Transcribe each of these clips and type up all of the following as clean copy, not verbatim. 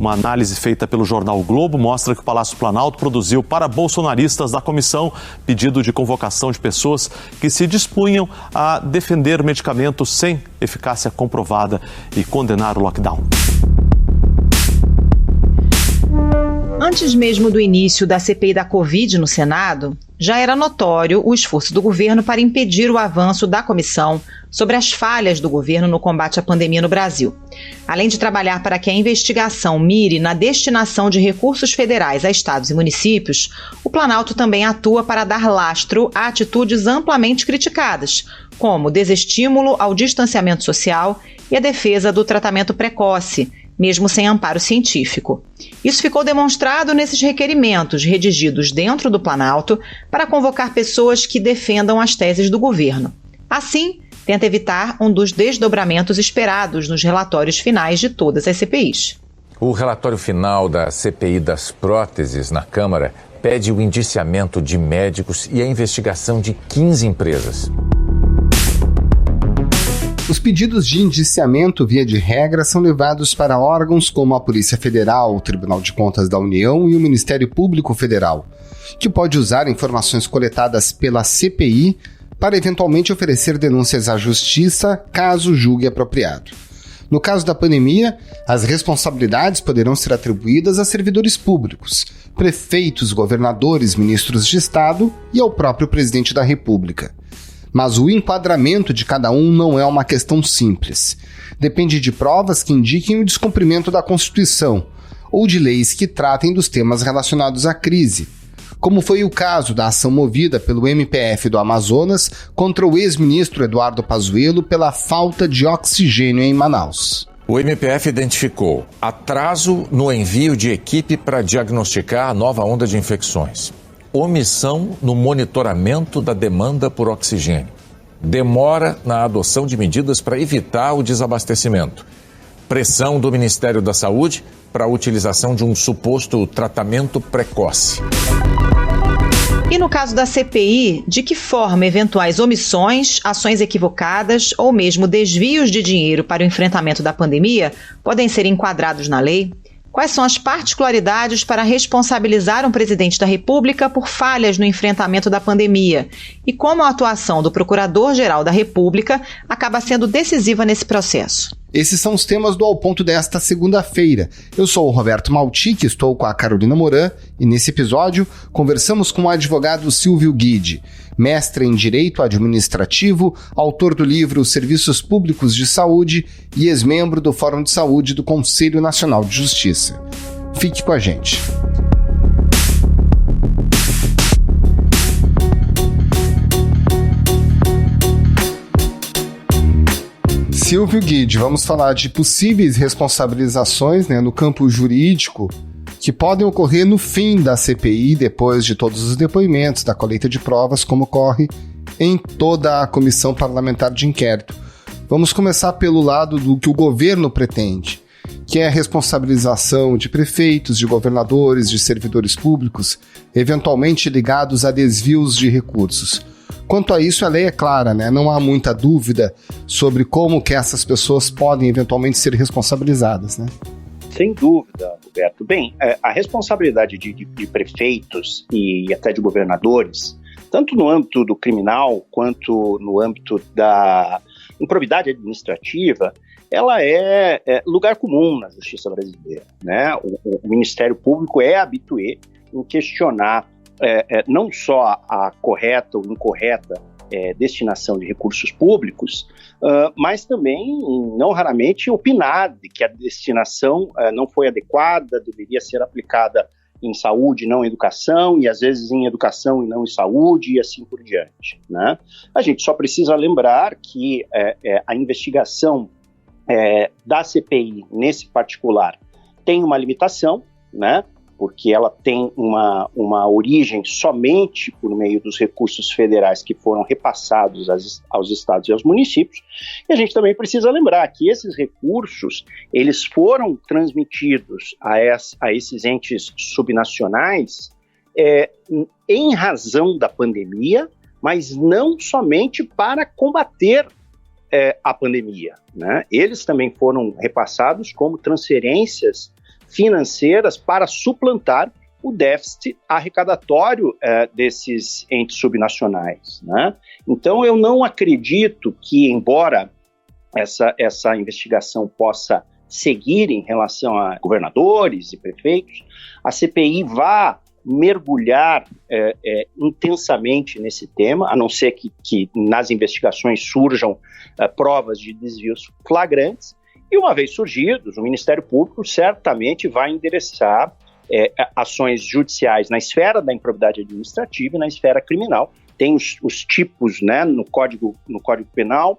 Uma análise feita pelo jornal o Globo mostra que o Palácio Planalto produziu para bolsonaristas da comissão pedido de convocação de pessoas que se dispunham a defender medicamentos sem eficácia comprovada e condenar o lockdown. Antes mesmo do início da CPI da Covid no Senado, já era notório o esforço do governo para impedir o avanço da comissão sobre as falhas do governo no combate à pandemia no Brasil. Além de trabalhar para que a investigação mire na destinação de recursos federais a estados e municípios, o Planalto também atua para dar lastro a atitudes amplamente criticadas, como o desestímulo ao distanciamento social e a defesa do tratamento precoce, mesmo sem amparo científico. Isso ficou demonstrado nesses requerimentos redigidos dentro do Planalto para convocar pessoas que defendam as teses do governo. Assim, tenta evitar um dos desdobramentos esperados nos relatórios finais de todas as CPIs. O relatório final da CPI das próteses na Câmara pede o indiciamento de médicos e a investigação de 15 empresas. Os pedidos de indiciamento, via de regra, são levados para órgãos como a Polícia Federal, o Tribunal de Contas da União e o Ministério Público Federal, que pode usar informações coletadas pela CPI para eventualmente oferecer denúncias à Justiça, caso julgue apropriado. No caso da pandemia, as responsabilidades poderão ser atribuídas a servidores públicos, prefeitos, governadores, ministros de Estado e ao próprio presidente da República. Mas o enquadramento de cada um não é uma questão simples. Depende de provas que indiquem o descumprimento da Constituição ou de leis que tratem dos temas relacionados à crise, como foi o caso da ação movida pelo MPF do Amazonas contra o ex-ministro Eduardo Pazuello pela falta de oxigênio em Manaus. O MPF identificou atraso no envio de equipe para diagnosticar a nova onda de infecções, omissão no monitoramento da demanda por oxigênio, demora na adoção de medidas para evitar o desabastecimento, pressão do Ministério da Saúde para a utilização de um suposto tratamento precoce. E no caso da CPI, de que forma eventuais omissões, ações equivocadas ou mesmo desvios de dinheiro para o enfrentamento da pandemia podem ser enquadrados na lei? Quais são as particularidades para responsabilizar um presidente da República por falhas no enfrentamento da pandemia? E como a atuação do Procurador-Geral da República acaba sendo decisiva nesse processo? Esses são os temas do Ao Ponto desta segunda-feira. Eu sou o Roberto Maltic, estou com a Carolina Moran e nesse episódio conversamos com o advogado Silvio Guide, mestre em Direito Administrativo, autor do livro Serviços Públicos de Saúde e ex-membro do Fórum de Saúde do Conselho Nacional de Justiça. Fique com a gente. Silvio Guide, vamos falar de possíveis responsabilizações, no campo jurídico que podem ocorrer no fim da CPI, depois de todos os depoimentos, da colheita de provas, como ocorre em toda a comissão parlamentar de inquérito. Vamos começar pelo lado do que o governo pretende, que é a responsabilização de prefeitos, de governadores, de servidores públicos, eventualmente ligados a desvios de recursos. Quanto a isso, a lei é clara, Não há muita dúvida sobre como que essas pessoas podem eventualmente ser responsabilizadas, Sem dúvida, Roberto. Bem, a responsabilidade de prefeitos e até de governadores, tanto no âmbito do criminal quanto no âmbito da improbidade administrativa, ela é lugar comum na justiça brasileira, O Ministério Público é habitué em questionar não só a correta ou incorreta destinação de recursos públicos, mas também, não raramente, opinar de que a destinação não foi adequada, deveria ser aplicada em saúde, não em educação, e às vezes em educação e não em saúde, e assim por diante, A gente só precisa lembrar que a investigação da CPI, nesse particular, tem uma limitação, porque ela tem uma origem somente por meio dos recursos federais que foram repassados aos estados e aos municípios. E a gente também precisa lembrar que esses recursos, eles foram transmitidos a esses entes subnacionais em razão da pandemia, mas não somente para combater a pandemia, Eles também foram repassados como transferências financeiras para suplantar o déficit arrecadatório desses entes subnacionais, né? Então, eu não acredito que, embora essa investigação possa seguir em relação a governadores e prefeitos, a CPI vá mergulhar intensamente nesse tema, a não ser que nas investigações surjam provas de desvios flagrantes, e uma vez surgidos, o Ministério Público certamente vai endereçar ações judiciais na esfera da improbidade administrativa e na esfera criminal. Tem os tipos, né, no Código Penal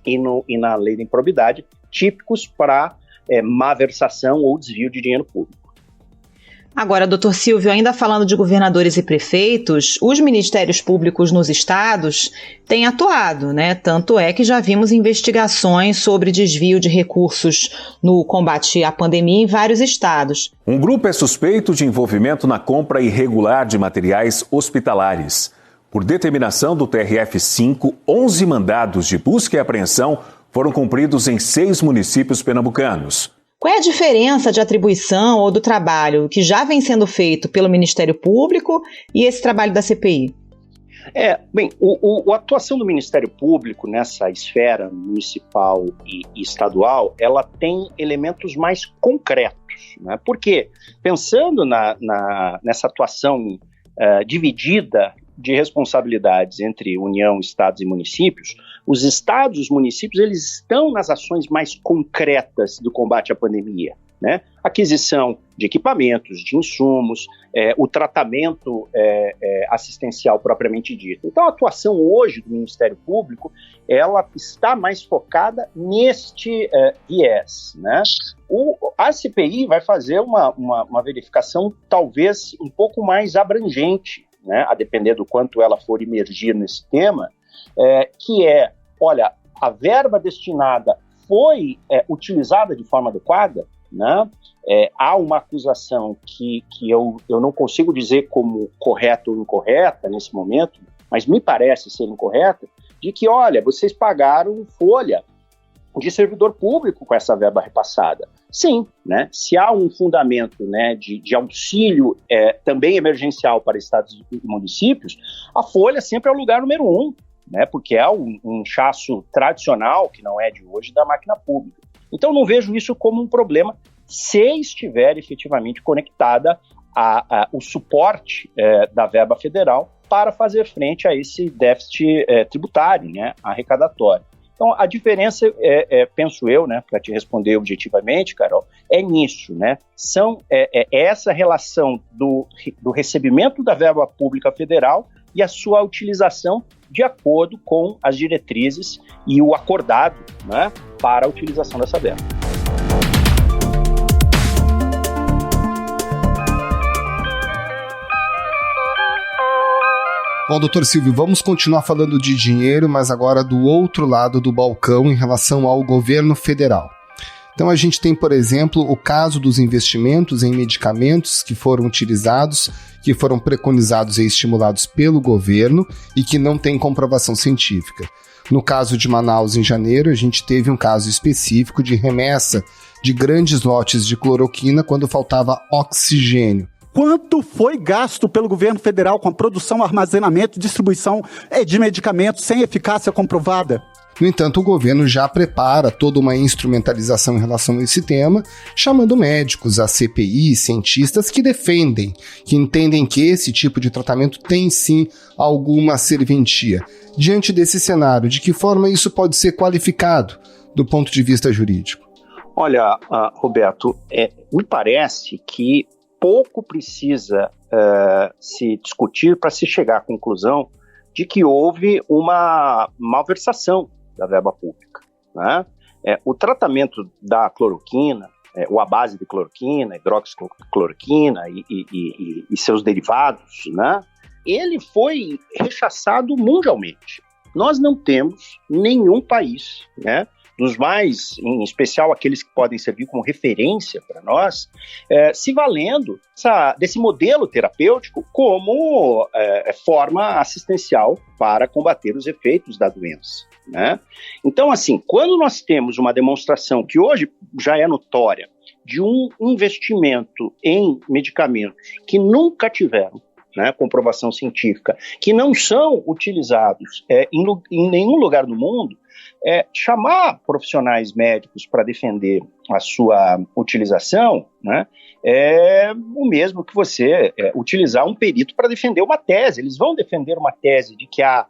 e na Lei da Improbidade, típicos para malversação ou desvio de dinheiro público. Agora, doutor Silvio, ainda falando de governadores e prefeitos, os ministérios públicos nos estados têm atuado, né? Tanto é que já vimos investigações sobre desvio de recursos no combate à pandemia em vários estados. Um grupo é suspeito de envolvimento na compra irregular de materiais hospitalares. Por determinação do TRF-5, 11 mandados de busca e apreensão foram cumpridos em 6 municípios pernambucanos. Qual é a diferença de atribuição ou do trabalho que já vem sendo feito pelo Ministério Público e esse trabalho da CPI? A atuação do Ministério Público nessa esfera municipal e estadual, ela tem elementos mais concretos, né? Porque, pensando nessa atuação dividida de responsabilidades entre União, Estados e municípios, os estados e os municípios, eles estão nas ações mais concretas do combate à pandemia, né? Aquisição de equipamentos, de insumos, o tratamento assistencial propriamente dito. Então, a atuação hoje do Ministério Público, ela está mais focada neste viés, né? A CPI vai fazer uma verificação talvez um pouco mais abrangente, né, a depender do quanto ela for imergir nesse tema, que olha, a verba destinada foi utilizada de forma adequada, né? Há uma acusação que eu não consigo dizer como correta ou incorreta nesse momento, mas me parece ser incorreta, de que, olha, vocês pagaram folha de servidor público com essa verba repassada. Sim, né? Se há um fundamento, né, de auxílio também emergencial para estados e municípios, a folha sempre é o lugar número 1, né, porque é um inchaço tradicional, que não é de hoje, da máquina pública. Então não vejo isso como um problema se estiver efetivamente conectada ao suporte da verba federal para fazer frente a esse déficit tributário, né, arrecadatório. Então, a diferença, penso eu, né, para te responder objetivamente, Carol, é nisso, né? Essa relação do recebimento da verba pública federal e a sua utilização de acordo com as diretrizes e o acordado, né, para a utilização dessa verba. Bom, doutor Silvio, vamos continuar falando de dinheiro, mas agora do outro lado do balcão em relação ao governo federal. Então a gente tem, por exemplo, o caso dos investimentos em medicamentos que foram utilizados, que foram preconizados e estimulados pelo governo e que não tem comprovação científica. No caso de Manaus, em janeiro, a gente teve um caso específico de remessa de grandes lotes de cloroquina quando faltava oxigênio. Quanto foi gasto pelo governo federal com a produção, armazenamento e distribuição de medicamentos sem eficácia comprovada? No entanto, o governo já prepara toda uma instrumentalização em relação a esse tema, chamando médicos, a CPI, cientistas que defendem, que entendem que esse tipo de tratamento tem sim alguma serventia. Diante desse cenário, de que forma isso pode ser qualificado do ponto de vista jurídico? Olha, Roberto, me parece que pouco precisa se discutir para se chegar à conclusão de que houve uma malversação da verba pública, né? O tratamento da cloroquina, ou a base de cloroquina, hidroxicloroquina e seus derivados, né? Ele foi rechaçado mundialmente. Nós não temos nenhum país, né, dos mais, em especial aqueles que podem servir como referência para nós, se valendo desse modelo terapêutico como forma assistencial para combater os efeitos da doença, né? Então, assim, quando nós temos uma demonstração que hoje já é notória de um investimento em medicamentos que nunca tiveram, né, comprovação científica, que não são utilizados em nenhum lugar do mundo, chamar profissionais médicos para defender a sua utilização, né, é o mesmo que você utilizar um perito para defender uma tese. Eles vão defender uma tese de que há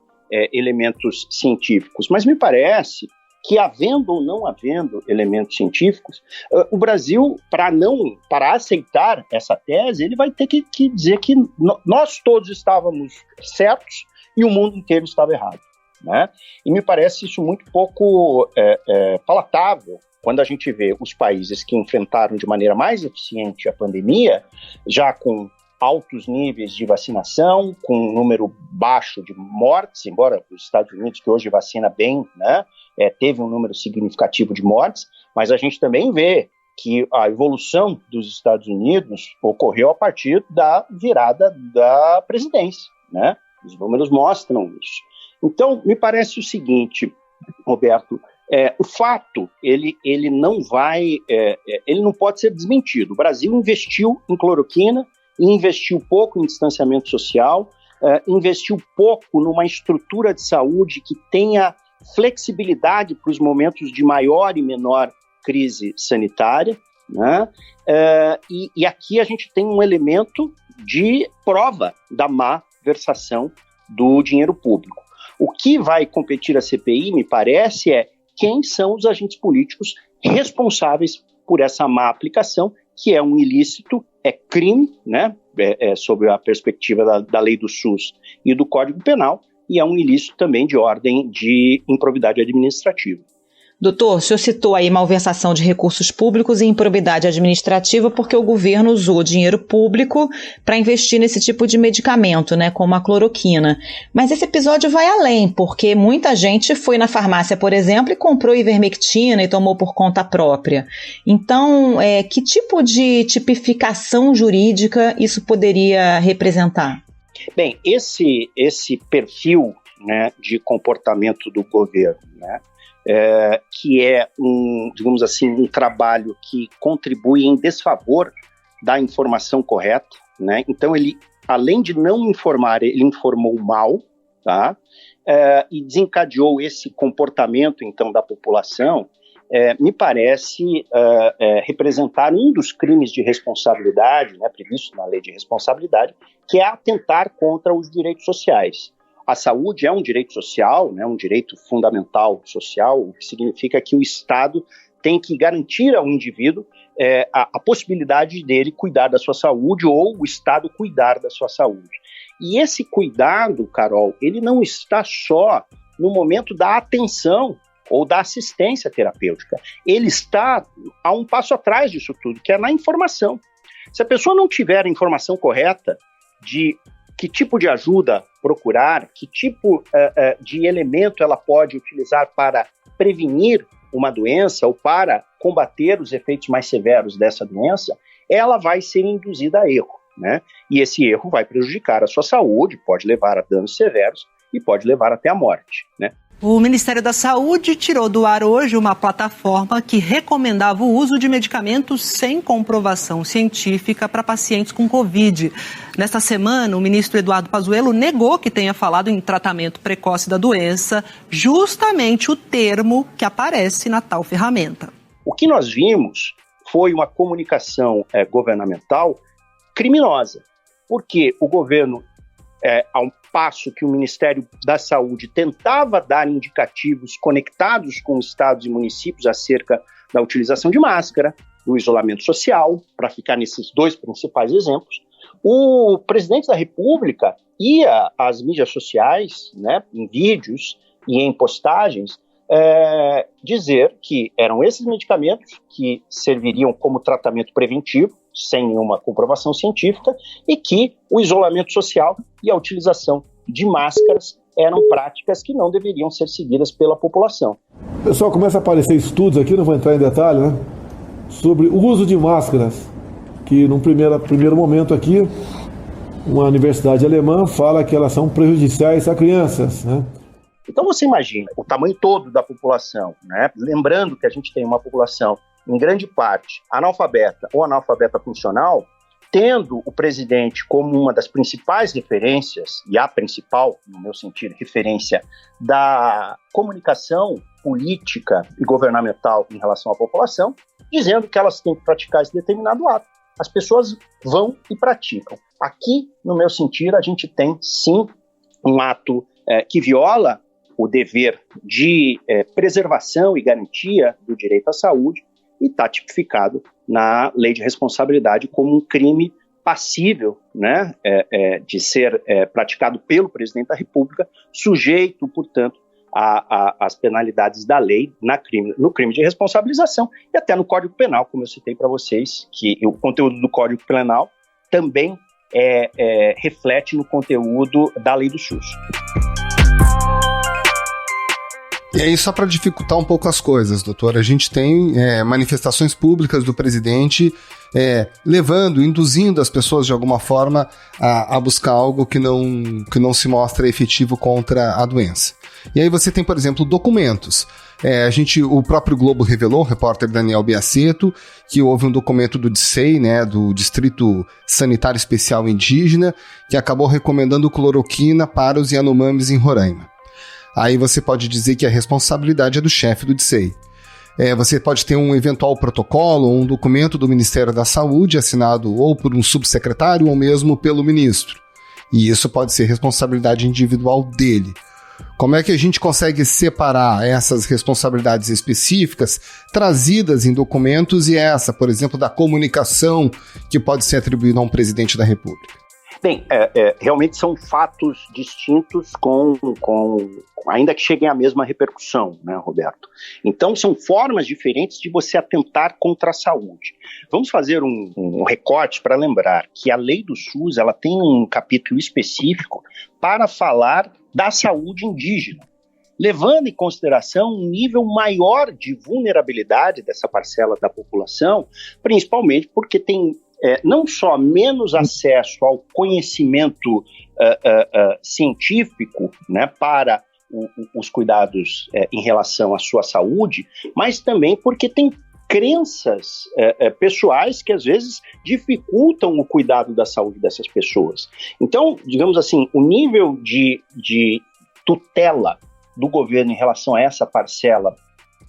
elementos científicos, mas me parece que, havendo ou não havendo elementos científicos, o Brasil, para aceitar essa tese, ele vai ter que dizer que nós todos estávamos certos e o mundo inteiro estava errado, né? E me parece isso muito pouco palatável quando a gente vê os países que enfrentaram de maneira mais eficiente a pandemia, já com altos níveis de vacinação, com um número baixo de mortes, embora os Estados Unidos, que hoje vacina bem, né, teve um número significativo de mortes, mas a gente também vê que a evolução dos Estados Unidos ocorreu a partir da virada da presidência, né? Os números mostram isso. Então, me parece o seguinte, Roberto, o fato, ele não pode ser desmentido. O Brasil investiu em cloroquina, investiu pouco em distanciamento social, investiu pouco numa estrutura de saúde que tenha flexibilidade para os momentos de maior e menor crise sanitária, né? E aqui a gente tem um elemento de prova da má versação do dinheiro público. O que vai competir a CPI, me parece, quem são os agentes políticos responsáveis por essa má aplicação, que é um ilícito, é crime, né, sob a perspectiva da lei do SUS e do Código Penal, e é um ilícito também de ordem de improbidade administrativa. Doutor, o senhor citou aí malversação de recursos públicos e improbidade administrativa porque o governo usou dinheiro público para investir nesse tipo de medicamento, né, como a cloroquina. Mas esse episódio vai além, porque muita gente foi na farmácia, por exemplo, e comprou ivermectina e tomou por conta própria. Então, que tipo de tipificação jurídica isso poderia representar? Bem, esse perfil, né, de comportamento do governo, né, que é digamos assim, um trabalho que contribui em desfavor da informação correta, né? Então ele, além de não informar, ele informou mal, tá? E desencadeou esse comportamento, então, da população, me parece representar um dos crimes de responsabilidade, né, previsto na lei de responsabilidade, que é atentar contra os direitos sociais. A saúde é um direito social, né, um direito fundamental social, o que significa que o Estado tem que garantir ao indivíduo a possibilidade dele cuidar da sua saúde ou o Estado cuidar da sua saúde. E esse cuidado, Carol, ele não está só no momento da atenção ou da assistência terapêutica. Ele está a um passo atrás disso tudo, que é na informação. Se a pessoa não tiver a informação correta de que tipo de ajuda procurar, que tipo de elemento ela pode utilizar para prevenir uma doença ou para combater os efeitos mais severos dessa doença, ela vai ser induzida a erro, né? E esse erro vai prejudicar a sua saúde, pode levar a danos severos e pode levar até a morte, né? O Ministério da Saúde tirou do ar hoje uma plataforma que recomendava o uso de medicamentos sem comprovação científica para pacientes com Covid. Nesta semana, o ministro Eduardo Pazuello negou que tenha falado em tratamento precoce da doença, justamente o termo que aparece na tal ferramenta. O que nós vimos foi uma comunicação governamental criminosa, porque o governo, ao passo que o Ministério da Saúde tentava dar indicativos conectados com estados e municípios acerca da utilização de máscara, do isolamento social, para ficar nesses dois principais exemplos, o presidente da República ia às mídias sociais, né, em vídeos e em postagens, dizer que eram esses medicamentos que serviriam como tratamento preventivo, sem nenhuma comprovação científica, e que o isolamento social e a utilização de máscaras eram práticas que não deveriam ser seguidas pela população. Pessoal, começa a aparecer estudos aqui, não vou entrar em detalhe, né, sobre o uso de máscaras, que num primeiro momento aqui, uma universidade alemã fala que elas são prejudiciais a crianças, né? Então você imagina o tamanho todo da população, né? Lembrando que a gente tem uma população em grande parte, analfabeta ou analfabeta funcional, tendo o presidente como uma das principais referências, e a principal, no meu sentido, referência da comunicação política e governamental em relação à população, dizendo que elas têm que praticar esse determinado ato. As pessoas vão e praticam. Aqui, no meu sentido, a gente tem, sim, um ato que viola o dever de preservação e garantia do direito à saúde e está tipificado na Lei de Responsabilidade como um crime passível, né, de ser praticado pelo presidente da República, sujeito, portanto, às penalidades da lei no crime de responsabilização e até no Código Penal, como eu citei para vocês, que o conteúdo do Código Penal também reflete no conteúdo da lei do SUS. E aí, só para dificultar um pouco as coisas, doutor, a gente tem manifestações públicas do presidente induzindo as pessoas de alguma forma a buscar algo que não se mostra efetivo contra a doença. E aí você tem, por exemplo, documentos. O próprio Globo revelou, o repórter Daniel Biaceto, que houve um documento do DSEI, né, do Distrito Sanitário Especial Indígena, que acabou recomendando cloroquina para os Yanomamis em Roraima. Aí você pode dizer que a responsabilidade é do chefe do DSEI. Você pode ter um eventual protocolo ou um documento do Ministério da Saúde assinado ou por um subsecretário ou mesmo pelo ministro. E isso pode ser responsabilidade individual dele. Como é que a gente consegue separar essas responsabilidades específicas trazidas em documentos e essa, por exemplo, da comunicação que pode ser atribuída a um presidente da República? Bem, realmente são fatos distintos ainda que cheguem à mesma repercussão, né, Roberto? Então, são formas diferentes de você atentar contra a saúde. Vamos fazer um recorte para lembrar que a lei do SUS ela tem um capítulo específico para falar da saúde indígena, levando em consideração um nível maior de vulnerabilidade dessa parcela da população, principalmente porque tem não só menos acesso ao conhecimento científico, né, para os cuidados em relação à sua saúde, mas também porque tem crenças pessoais que às vezes dificultam o cuidado da saúde dessas pessoas. Então, digamos assim, o nível de tutela do governo em relação a essa parcela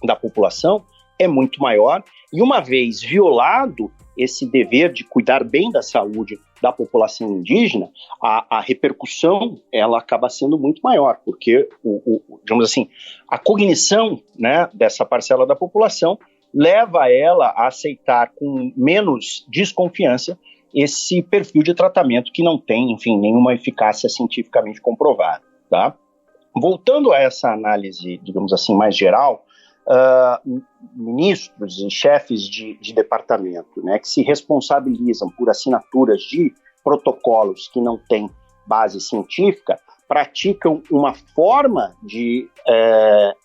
da população é muito maior, e uma vez violado esse dever de cuidar bem da saúde da população indígena, a repercussão ela acaba sendo muito maior, porque digamos assim, a cognição, né, dessa parcela da população leva ela a aceitar com menos desconfiança esse perfil de tratamento que não tem, enfim, nenhuma eficácia cientificamente comprovada, tá? Voltando a essa análise, digamos assim, mais geral, ministros e chefes de departamento, né, que se responsabilizam por assinaturas de protocolos que não têm base científica, praticam uma forma de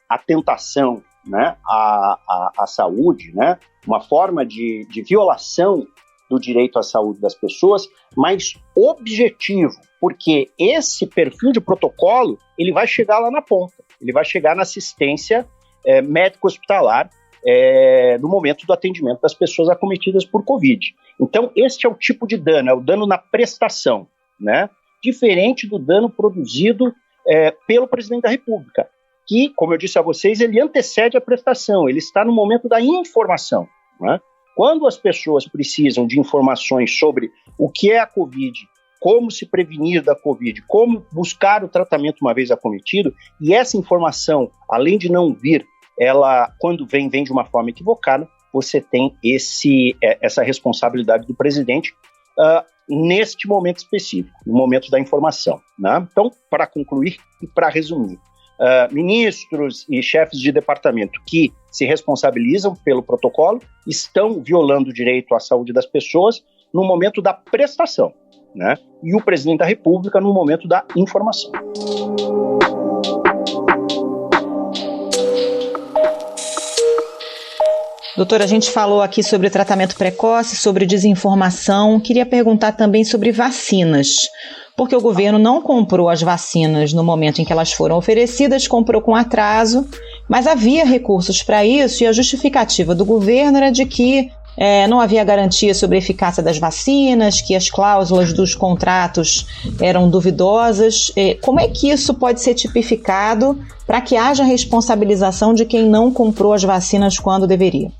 atentação, né, à saúde, né, uma forma de violação do direito à saúde das pessoas, mas objetivo, porque esse perfil de protocolo ele vai chegar lá na ponta, ele vai chegar na assistência médico-hospitalar no momento do atendimento das pessoas acometidas por Covid. Então, este é o tipo de dano, é o dano na prestação, né? Diferente do dano produzido pelo presidente da República, que, como eu disse a vocês, ele antecede a prestação, ele está no momento da informação, né? Quando as pessoas precisam de informações sobre o que é a Covid, como se prevenir da Covid, como buscar o tratamento uma vez acometido, e essa informação, além de não vir, ela, quando vem de uma forma equivocada, você tem essa responsabilidade do presidente neste momento específico, no momento da informação, né? Então, para concluir e para resumir, ministros e chefes de departamento que se responsabilizam pelo protocolo estão violando o direito à saúde das pessoas no momento da prestação, né? E o presidente da República no momento da informação. Doutora, a gente falou aqui sobre tratamento precoce, sobre desinformação. Queria perguntar também sobre vacinas, porque o governo não comprou as vacinas no momento em que elas foram oferecidas, comprou com atraso Mas havia recursos para isso e a justificativa do governo era de que não havia garantia sobre a eficácia das vacinas, que as cláusulas dos contratos eram duvidosas. Como é que isso pode ser tipificado para que haja responsabilização de quem não comprou as vacinas quando deveria?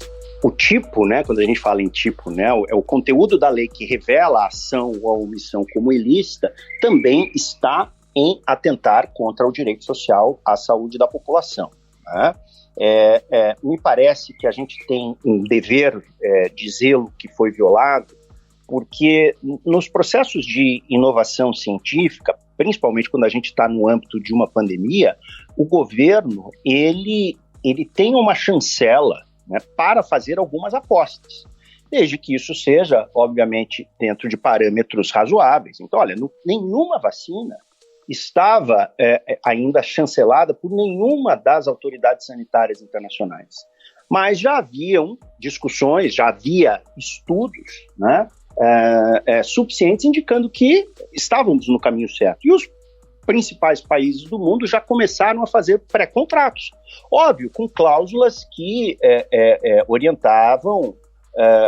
O tipo, né, quando a gente fala em tipo, né, é o conteúdo da lei que revela a ação ou a omissão como ilícita, também está em atentar contra o direito social à saúde da população, né? Me parece que a gente tem um dever de zelo que foi violado, porque nos processos de inovação científica, principalmente quando a gente está no âmbito de uma pandemia, o governo ele tem uma chancela, né, para fazer algumas apostas, desde que isso seja, obviamente, dentro de parâmetros razoáveis. Então, olha, nenhuma vacina estava ainda chancelada por nenhuma das autoridades sanitárias internacionais. Mas já haviam discussões, já havia estudos, né, suficientes indicando que estávamos no caminho certo. E os principais países do mundo já começaram a fazer pré-contratos. Óbvio, com cláusulas que orientavam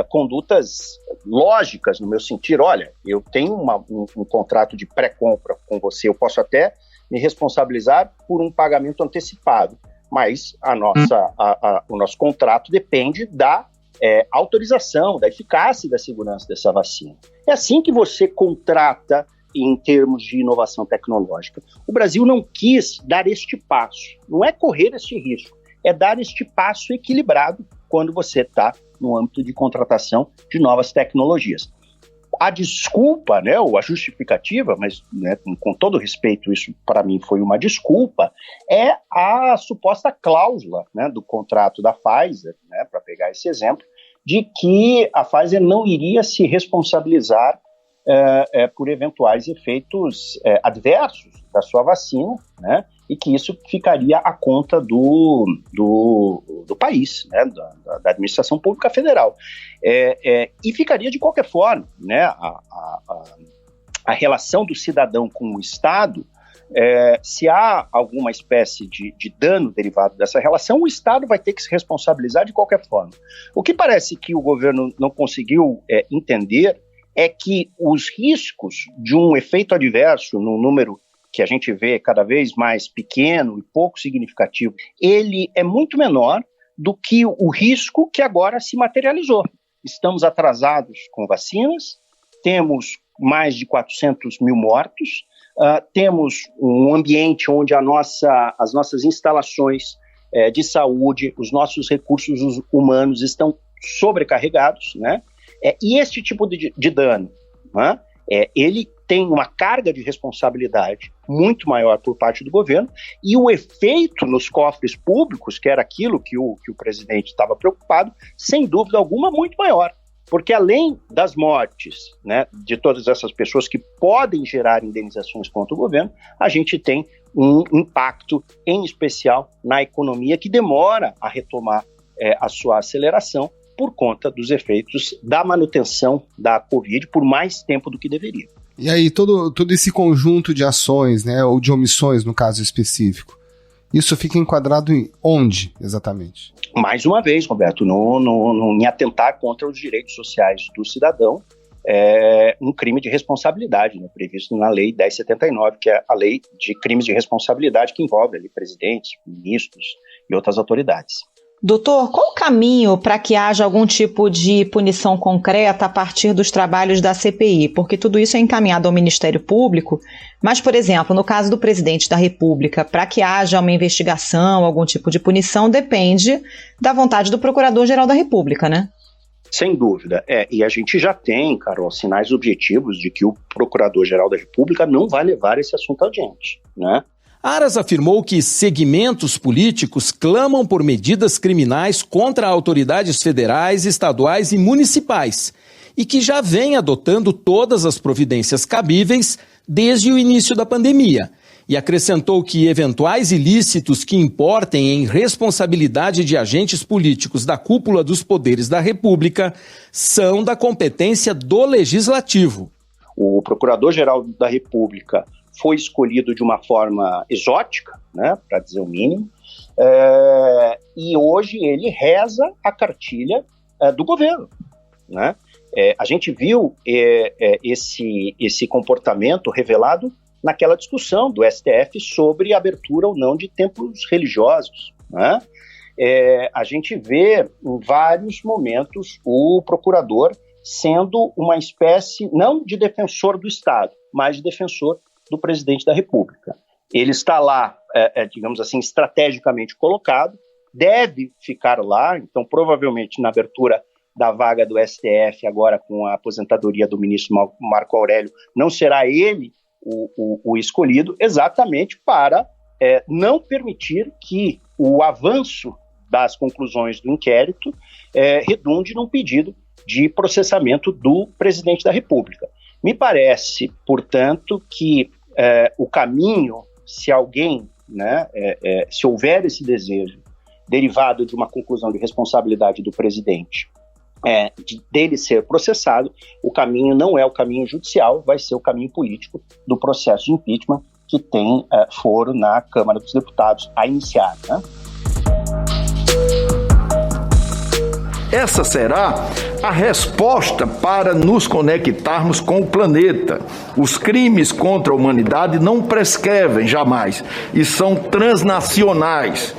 condutas lógicas, no meu sentido. Olha, eu tenho um contrato de pré-compra com você, eu posso até me responsabilizar por um pagamento antecipado, mas o nosso contrato depende da autorização, da eficácia e da segurança dessa vacina. É assim que você contrata em termos de inovação tecnológica. O Brasil não quis dar este passo, não é correr este risco, é dar este passo equilibrado quando você está no âmbito de contratação de novas tecnologias. A desculpa, né, ou a justificativa, mas, né, com todo respeito, isso para mim foi uma desculpa, é a suposta cláusula, né, do contrato da Pfizer, né, para pegar esse exemplo, de que a Pfizer não iria se responsabilizar por eventuais efeitos adversos da sua vacina, né, e que isso ficaria à conta do país, né, da administração pública federal. E ficaria de qualquer forma, né, a relação do cidadão com o Estado, se há alguma espécie de dano derivado dessa relação, o Estado vai ter que se responsabilizar de qualquer forma. O que parece que o governo não conseguiu entender é que os riscos de um efeito adverso no número que a gente vê cada vez mais pequeno e pouco significativo, ele é muito menor do que o risco que agora se materializou. Estamos atrasados com vacinas, temos mais de 400 mil mortos, temos um ambiente onde as nossas instalações de saúde, os nossos recursos humanos estão sobrecarregados, né? E este tipo de dano, né, ele tem uma carga de responsabilidade muito maior por parte do governo, e o efeito nos cofres públicos, que era aquilo que o presidente estava preocupado, sem dúvida alguma, muito maior. Porque além das mortes, né, de todas essas pessoas que podem gerar indenizações contra o governo, a gente tem um impacto, em especial, na economia, que demora a retomar a sua aceleração, por conta dos efeitos da manutenção da Covid por mais tempo do que deveria. E aí, todo esse conjunto de ações, né, ou de omissões, no caso específico, isso fica enquadrado em onde, exatamente? Mais uma vez, Roberto, em atentar contra os direitos sociais do cidadão, um crime de responsabilidade, né, previsto na Lei 1079, que é a lei de crimes de responsabilidade que envolve ali presidentes, ministros e outras autoridades. Doutor, qual o caminho para que haja algum tipo de punição concreta a partir dos trabalhos da CPI? Porque tudo isso é encaminhado ao Ministério Público, mas, por exemplo, no caso do presidente da República, para que haja uma investigação, algum tipo de punição, depende da vontade do Procurador-Geral da República, né? Sem dúvida. E a gente já tem, Carol, sinais objetivos de que o Procurador-Geral da República não vai levar esse assunto adiante, né? Aras afirmou que segmentos políticos clamam por medidas criminais contra autoridades federais, estaduais e municipais e que já vem adotando todas as providências cabíveis desde o início da pandemia. E acrescentou que eventuais ilícitos que importem em responsabilidade de agentes políticos da cúpula dos poderes da República são da competência do Legislativo. O Procurador-Geral da República foi escolhido de uma forma exótica, né, para dizer o mínimo, e hoje ele reza a cartilha do governo, né? A gente viu esse comportamento revelado naquela discussão do STF sobre abertura ou não de templos religiosos, né? A gente vê em vários momentos o procurador sendo uma espécie, não de defensor do Estado, mas de defensor do presidente da República. Ele está lá, digamos assim, estrategicamente colocado, deve ficar lá, então provavelmente na abertura da vaga do STF, agora com a aposentadoria do ministro Marco Aurélio, não será ele o escolhido, exatamente para não permitir que o avanço das conclusões do inquérito redunde num pedido de processamento do presidente da República. Me parece, portanto, que o caminho, se alguém, né, se houver esse desejo derivado de uma conclusão de responsabilidade do presidente, dele ser processado, o caminho não é o caminho judicial, vai ser o caminho político do processo de impeachment que tem foro na Câmara dos Deputados a iniciar, né? Essa será a resposta para nos conectarmos com o planeta. Os crimes contra a humanidade não prescrevem jamais e são transnacionais.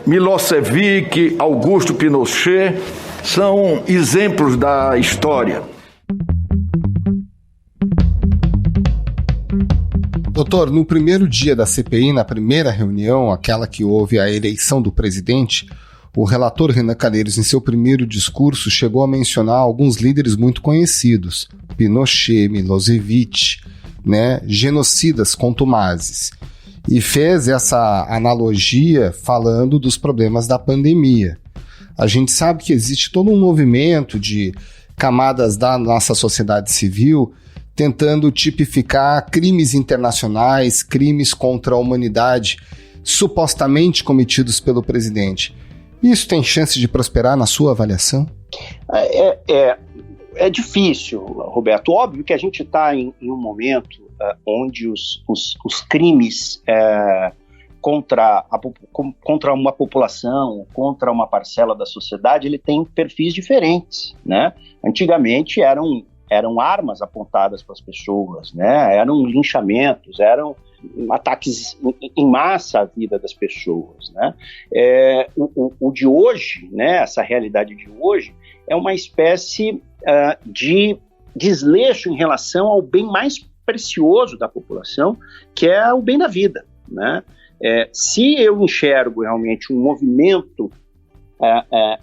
Milosevic, Augusto Pinochet são exemplos da história. Doutor, no primeiro dia da CPI, na primeira reunião, aquela que houve a eleição do presidente, o relator Renan Calheiros, em seu primeiro discurso, chegou a mencionar alguns líderes muito conhecidos, Pinochet, Milosevic, né, genocidas contumazes, e fez essa analogia falando dos problemas da pandemia. A gente sabe que existe todo um movimento de camadas da nossa sociedade civil tentando tipificar crimes internacionais, crimes contra a humanidade, supostamente cometidos pelo presidente. Isso tem chance de prosperar na sua avaliação? É difícil, Roberto. Óbvio que a gente está em um momento onde os crimes contra uma população, contra uma parcela da sociedade, ele tem perfis diferentes, né? Antigamente eram armas apontadas para as pessoas, né? Eram linchamentos, eram ataques em massa à vida das pessoas, né? O de hoje, né, essa realidade de hoje, é uma espécie de desleixo em relação ao bem mais precioso da população, que é o bem da vida, né? Se eu enxergo realmente um movimento,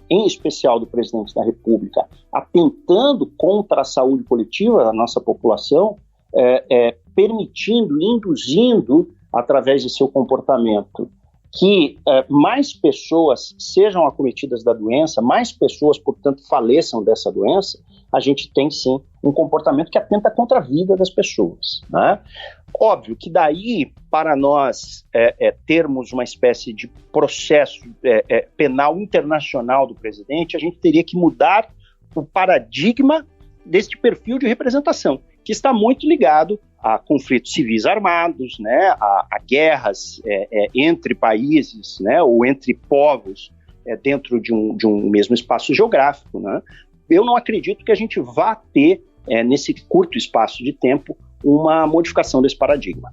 em especial do presidente da República, atentando contra a saúde coletiva da nossa população, permitindo, induzindo, através de seu comportamento, que mais pessoas sejam acometidas da doença, mais pessoas, portanto, faleçam dessa doença, a gente tem, sim, um comportamento que atenta contra a vida das pessoas, né? Óbvio que daí, para nós termos uma espécie de processo penal internacional do presidente, a gente teria que mudar o paradigma deste perfil de representação, que está muito ligado a conflitos civis armados, né, a guerras entre países, né, ou entre povos dentro de um mesmo espaço geográfico, né? Eu não acredito que a gente vá ter, nesse curto espaço de tempo, uma modificação desse paradigma.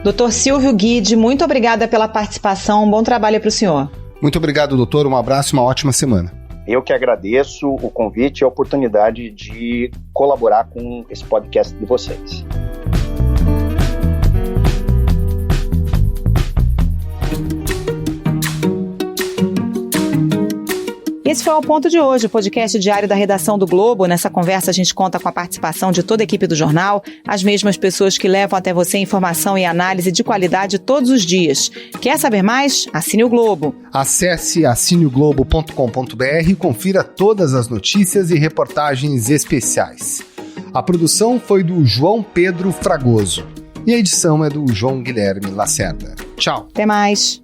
Doutor Silvio Guide, muito obrigada pela participação, um bom trabalho para o senhor. Muito obrigado, doutor, um abraço e uma ótima semana. Eu que agradeço o convite e a oportunidade de colaborar com esse podcast de vocês. Esse foi o Ponto de hoje, o podcast diário da redação do Globo. Nessa conversa a gente conta com a participação de toda a equipe do jornal, as mesmas pessoas que levam até você informação e análise de qualidade todos os dias. Quer saber mais? Assine o Globo. Acesse assineoglobo.com.br e confira todas as notícias e reportagens especiais. A produção foi do João Pedro Fragoso e a edição é do João Guilherme Lacerda. Tchau. Até mais.